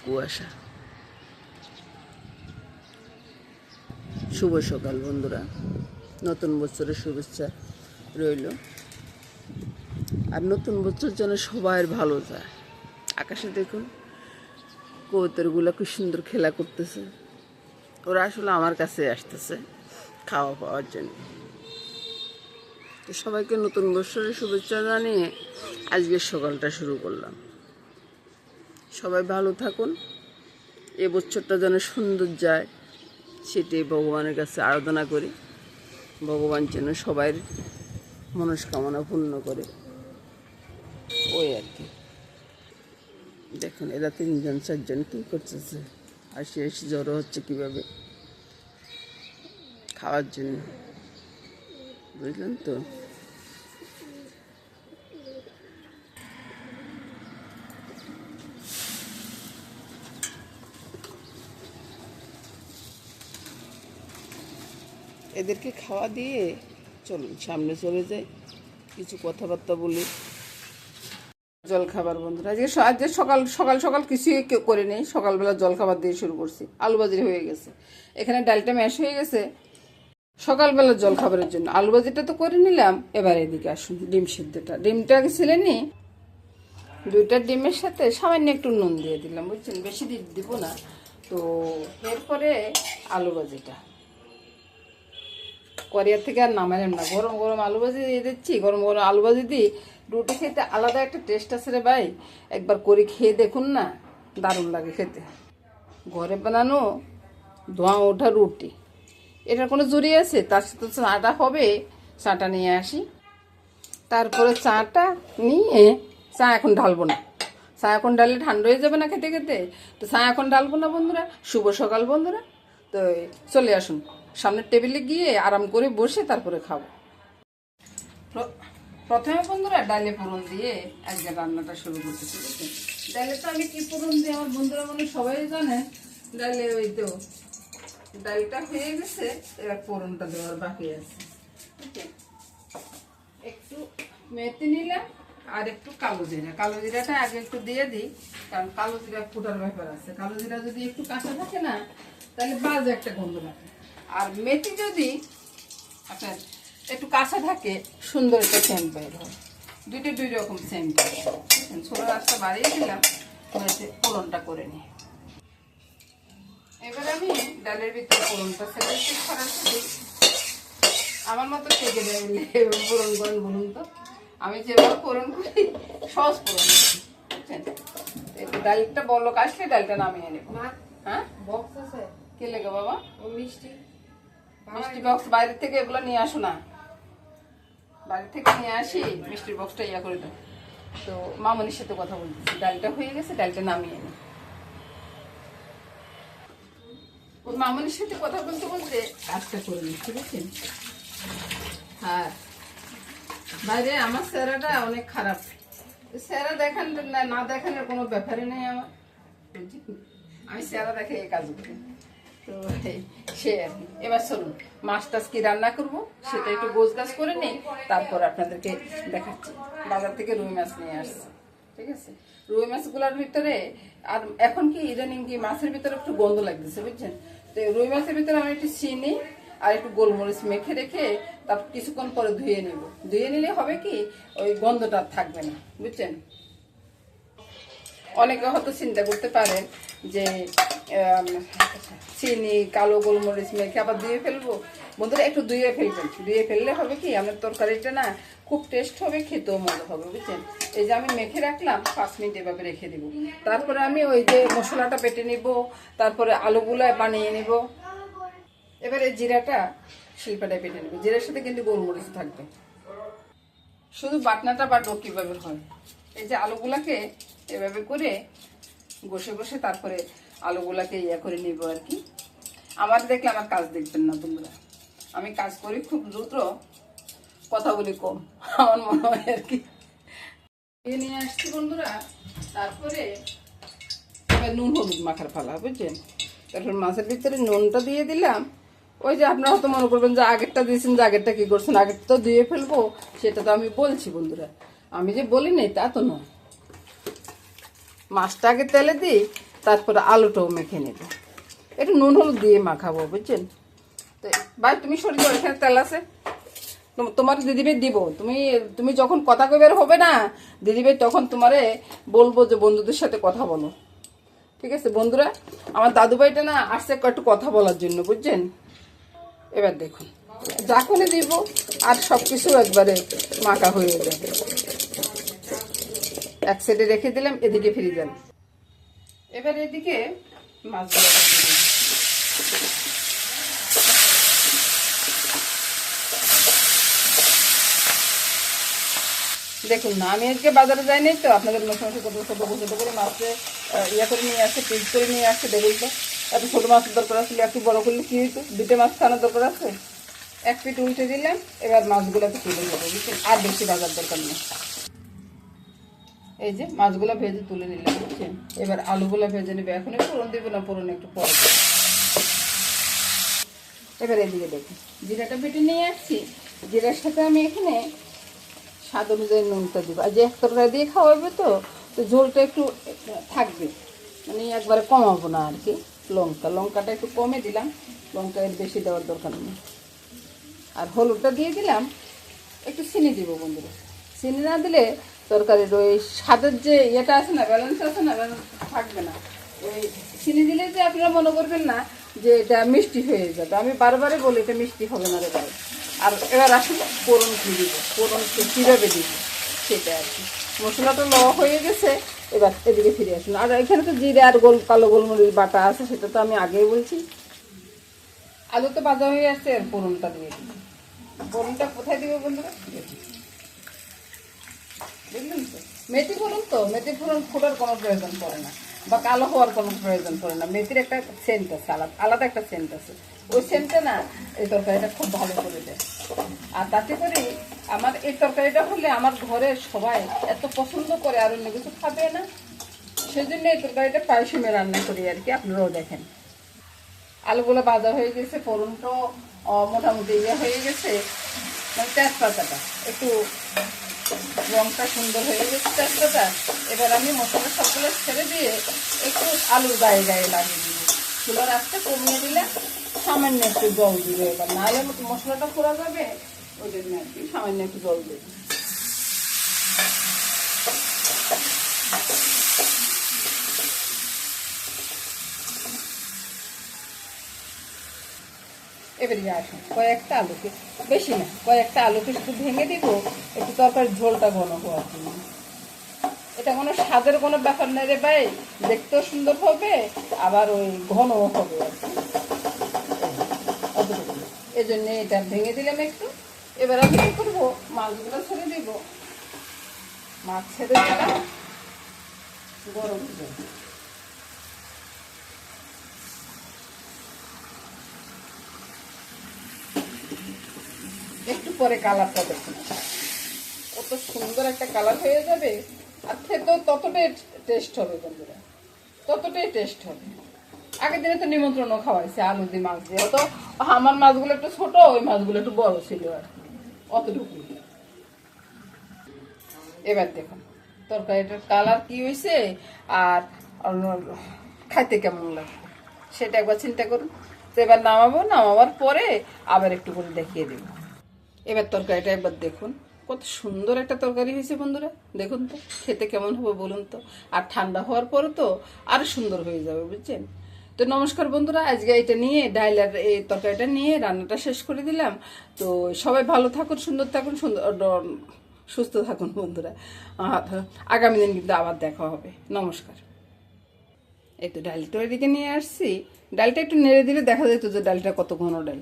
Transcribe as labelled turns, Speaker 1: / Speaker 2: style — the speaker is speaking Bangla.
Speaker 1: কুয়াশা। শুভ সকাল বন্ধুরা, নতুন বছরের শুভেচ্ছা রইল। আর নতুন বছর যেন সবাই ভালো যায়। আকাশে দেখুন কবুতরগুলো কি সুন্দর খেলা করতেছে। ওরা আসলে আমার কাছে আসতেছে খাওয়া পাওয়ার জন্য। তো সবাইকে নতুন বছরের শুভেচ্ছা জানিয়ে আজকের সকালটা শুরু করলাম। সবাই ভালো থাকুন, এ বছরটা যেন সুন্দর যায় সেটাই ভগবানের কাছে আরাধনা করি। ভগবান যেন সবাই মনস্কামনা পূর্ণ করে, ওই আর কি। দেখুন এরা 3জন 4জন কী করতেছে, হাসি হাসি জড়ো হচ্ছে কীভাবে খাওয়ার জন্য, বুঝলেন তো। এদেরকে খাওয়া দিয়ে চলুন সামনে চলে যাই, কিছু কথাবার্তা বলি। জল খাবার বন্ধুরা, আজকে সকাল সকাল সকাল কিছুই করে নেই। সকালবেলা জল খাবার দিয়ে শুরু করছি। আলু ভাজি হয়ে গেছে, এখানে ডালটা ম্যাশ হয়ে গেছে সকালবেলা জল খাবারের জন্য। আলু ভাজিটা তো করে নিলাম। এবার এদিকে আসুন, ডিম সিদ্ধটা, ডিমটা আগে ছেলে নিই। 2টা ডিমের সাথে সামান্য একটু নুন দিয়ে দিলাম, বুঝছেন, বেশি দিব না। তো এরপরে আলু ভাজিটা কোরিয়ার থেকে আর নামাইলাম না, গরম গরম আলু ভাজি দিয়ে দিচ্ছি। গরম গরম আলু ভাজি দিই রুটি খেতে আলাদা একটা টেস্ট আছে রে ভাই। একবার করে খেয়ে দেখুন না, দারুণ লাগে খেতে। ঘরে বানানো ধোঁয়া ওঠা রুটি, এটার কোনো জুড়ি আছে? তার সাথে চাটা হবে। চাটা নিয়ে আসি, তারপরে চাটা নিয়ে চা এখন ঢালবো না। চা এখন ঢালে ঠান্ডা হয়ে যাবে না খেতে খেতে, তো চা এখন ঢালবো না বন্ধুরা। শুভ সকাল বন্ধুরা, তো চলে আসুন সামনের টেবিলে গিয়ে আরাম করে বসে তারপরে খাবো। প্রথমে বন্ধুরা ডালে ফোড়ন দিয়ে আজকে রান্নাটা শুরু করতেছি। ডালে তো আমি কি ফোড়ন দিই আমার বন্ধুরা মনে সবাই জানে। ডালে ওই তো ডালটা হয়ে গেছে, এবার ফোড়নটা দেওয়ার বাকি আছে। একটু মেথি নিলাম আর একটু কালো জিরা। কালো জিরাটা আগে একটু দিয়ে দিই, কারণ কালো জিরা ফুটার ব্যাপার আছে। কালো জিরা যদি একটু কাঁচা থাকে না, তাহলে বাজে একটা গন্ধ লাগে। আর মেথি যদি আপনার একটু কাঁচা থাকে, সুন্দর একটা সেন্ট বের হয়। দুই রকম সেন্ট বের হয়। ছোটো গাছটা বাড়িয়ে দিলাম, হয়েছে। ফোড়নটা করে নিই। এবার আমি ডালের ভিতরে ফোড়নটা ছেড়ে দিই। আমার মতো থেকে দেয় ফোড়ন করেন বলুন তো। আমি যেভাবে ফোড়ন করি সহজ ফোড়ন, বুঝছেন। ডালটা বলক আসলে ডালটা নামিয়ে নেব। হ্যাঁ, বক্স আছে কে লেগে বাবা? ও মিষ্টি বক্স বাইরে থেকে এগুলো নিয়ে আসো না, বাইরে থেকে নিয়ে আসি মিষ্টির বক্সটা ইয়া করে দাও। তো মামনির সাথে কথা বলতেছি। ডালটা হয়ে গেছে, ডালটা নামিয়ে নি। ওর মামনির সাথে কথা বলতে বলতে কাজটা করে নি, ঠিক আছে। হ্যাঁ, বাইরে আমার চেহারাটা অনেক খারাপ। চেহারা দেখান না দেখানোর কোনো ব্যাপারই নেই আমার। আমি চেহারা দেখে এই কাজ করি। তো সে আর কি। এবার চলুন মাছ টাছ কি রান্না করবো সেটা একটু গোছগাছ করে নিই, তারপর আপনাদেরকে দেখাচ্ছি। বাজার থেকে রুই মাছ নিয়ে আসছি, ঠিক আছে। রুই মাছগুলোর ভিতরে আর এখন কি ইদানিং কি মাছের ভিতরে একটু গন্ধ লাগতেছে, বুঝছেন। তো রুই মাছের ভিতরে আমি একটু চিনি আর একটু গোলমরিচ মেখে রেখে তারপর কিছুক্ষণ পরে ধুয়ে নেব। ধুয়ে নিলে হবে কি ওই গন্ধটা থাকবে না, বুঝছেন। অনেকে হয়তো চিন্তা করতে পারেন যে চিনি কালো গোলমরিচ মেখে আবার ধুয়ে ফেলবো। বন্ধুরা একটু ধুয়ে ফেলবেন। ধুয়ে ফেললে হবে কি আপনার তরকারিটা না খুব টেস্ট হবে, খেতেও মজা হবে, বুঝছেন। এই যে আমি মেখে রাখলাম, 5 মিনিট এভাবে রেখে দিব। তারপরে আমি ওই যে মশলাটা বেটে নিব, তারপরে আলুগুলো বানিয়ে নিব। এবারে জিরাটা শিল্পাটায় বেটে নেব। জিরার সাথে কিন্তু গোলমরিচ থাকবে। শুধু বাটনাটা বাটবো কীভাবে হয়, এই যে আলুগুলাকে এভাবে করে বসে বসে তারপরে আলুগুলাকে ইয়া করে নিব আর কি। আমার দেখলে আমার কাজ দেখবেন না বন্ধুরা, আমি কাজ করি খুব দ্রুত, কথা বলি কম, আমার মনে হয় আর কি। নিয়ে আসছি বন্ধুরা। তারপরে নুন হলুদ মাখার ফালা, বুঝছেন। তারপর মাছের ভিতরে নুনটা দিয়ে দিলাম। ওই যে আপনারা হয়তো মনে করবেন যে আগেরটা দিয়েছেন, যে আগেরটা কি করছেন, আগেরটা তো ধুয়ে ফেলবো, সেটা তো আমি বলছি বন্ধুরা। আমি যে বলি নাই তা তো নয়। মাছটা আগে তেলে দিই, তারপরে আলুটাও মেখে নেব, একটু নুন হলুদ দিয়ে মাখাবো, বুঝছেন? তো ভাই তুমি সরে যাও, এখানে তেল আছে, তোমার দিদিভাই দিব। তুমি তুমি যখন কথা কইবার হবে না দিদিভাই, তখন তোমারে বলবো যে বন্ধুদের সাথে কথা বলো, ঠিক আছে? বন্ধুরা, আমার দাদুভাইটা না আসছে একটু কথা বলার জন্য, বুঝছেন? এবার দেখুন যখনই দিব আর সব কিছু একবারে মাখা হয়ে যাবে। এক সাইডে রেখে দিলাম, এদিকে ফিরে যান। এবার এদিকে মাছগুলো দেখুন না, আমি আজকে বাজারে যাইনি তো, আপনাদের মশলা কত ছোটো ছোটো করে মাছে ইয়ে করে নিয়ে আসছে, পিস করে নিয়ে আসছে। দেখুন তো এত ছোটো মাছের দরকার আসলে, একটু বড় করলে কি হইতো, দুটো মাছ খাওয়ানোর দরকার আছে। এক পিঠ উল্টে দিলাম, এবার মাছগুলো একটু তুলে নেবো, বুঝছেন? আর বেশি বাজার দরকার নেই। এই যে মাছগুলো ভেজে তুলে নিলাম, বুঝছেন? এবার আলুগুলো ভেজে নেবে, এখন ফোড়ন দিব না, ফোড়ন একটু পরে। এবার এদিকে দেখুন জিরাটা বেটে নিয়ে আসছি, জিরার সাথে আমি এখানে স্বাদ অনুযায়ী নুনটা দিব। আর যে এক তরকারি দিয়ে খাওয়াবে তো ঝোলটা একটু থাকবে, মানে একবারে কমাবো না আর কি। লঙ্কাটা একটু কমে দিলাম, লঙ্কা এর বেশি দেওয়ার দরকার নেই। আর হলুদটা দিয়ে দিলাম, একটু চিনি দিব বন্ধুরা। চিনি না দিলে তরকারির ওই স্বাদের যে ইয়েটা আছে না, ব্যালেন্স আছে না, ব্যালেন্স থাকবে না। ওই চিনি দিলে যে আপনারা মনে করবেন না যে এটা মিষ্টি হয়ে যাবে, আমি বারবারই বলি এটা মিষ্টি হবে না রে ভাই। আর এবার আসুন ফোড়ন কি দিব, ফোড়ন কীভাবে দিব সেটা আর কি। মশলাটা ল হয়ে গেছে, এবার এদিকে ফিরে আসুন। আর এখানে তো জিরে আর কালো গোলমরিচ বাটা আছে, সেটা তো আমি আগেই বলছি। আলু তো ভাজা হয়ে আসছে, আর ফোড়নটা দিয়ে দিব। ফোড়নটা কোথায় দিব বন্ধুরা? বুঝলেন তো? মেথি ফোড়ন তো, মেথি ফোড়ন ফোটার কোনো প্রয়োজন পড়ে না, বা কালো হওয়ার কোনো প্রয়োজন পড়ে না। মেথির একটা সেন্ট আছে, আলাদা একটা সেন্ট আছে, ওই সেন্টটা না এই তরকারিটা খুব ভালো করে দেয়। আর তাতে করে আমার এই তরকারিটা হলে আমার ঘরের সবাই এত পছন্দ করে, আর অন্য কিছু খাবে না, সেজন্য এই তরকারিটা প্রায় সময় রান্না করি আর কি। আপনারাও দেখেন আলুগুলো ভাজা হয়ে গেছে, ফোড়নটাও মোটামুটি ইয়ে হয়ে গেছে, মানে তেজপাতাটা একটু রংটা সুন্দর হয়ে গেছে তেজপাতা। এবার আমি মশলা সবগুলো ছেড়ে দিয়ে একটু আলুর গায়ে গায়ে লাগিয়ে দিব, চুলার আঁচটা কমিয়ে দিলে সামান্য একটু জল দিবে। এবার নাহলে মশলাটা পোড়া যাবে, ওই জন্য আর কি সামান্য একটু জল দেবে। এবারে আসুন কয়েকটা আলুকে, বেশি না, কয়েকটা আলুকে একটু ভেঙে দিব, একটু তরকারির ঝোলটা ঘন হওয়ার জন্য। এটা কোনো স্বাদের কোনো ব্যাপার নেই রে ভাই, দেখতেও সুন্দর হবে, আবার ওই ঘনও হবে আর কি, অতটুকু। এই জন্যে এটা ভেঙে দিলাম একটু। এবার আমি কী করবো, মাছগুলো ছেড়ে দিব। মাছ ছেড়ে দিলাম গরম জল, একটু পরে কালারটা দেখুন, কত সুন্দর একটা কালার হয়ে যাবে। আর খেতেও ততটাই টেস্ট হবে বন্ধুরা, ততটাই টেস্ট হবে। আগের দিনে তো নিমন্ত্রণও খাওয়াইছে আলু দিয়ে মাছ দিয়ে, তো আমার মাছগুলো একটু ছোট, ওই মাছগুলো একটু বড় ছিল আর অতটুকু। এবার দেখুন তরকারিটার কালার কি হয়েছে আর খাইতে কেমন লাগবে সেটা একবার চিন্তা করুন। তো এবার নামাবার পরে আবার একটু করে দেখিয়ে দেব। এবার তরকারিটা একবার দেখুন, কত সুন্দর একটা তরকারি হয়েছে বন্ধুরা। দেখুন তো খেতে কেমন হবে বলুন তো। আর ঠান্ডা হওয়ার পরে তো আরো সুন্দর হয়ে যাবে, বুঝছেন? তো নমস্কার বন্ধুরা, আজকে এটা নিয়ে ডাইল আর এই তরকারিটা নিয়ে রান্নাটা শেষ করে দিলাম। তো সবাই ভালো থাকুন, সুন্দর থাকুন, সুস্থ থাকুন বন্ধুরা। আগামী দিন কিন্তু আবার দেখা হবে। নমস্কার। এই তো ডালটা এদিকে নিয়ে আসছি, ডালটা একটু নেড়ে দিলে দেখা যেত যে ডালটা কত ঘন ডাল।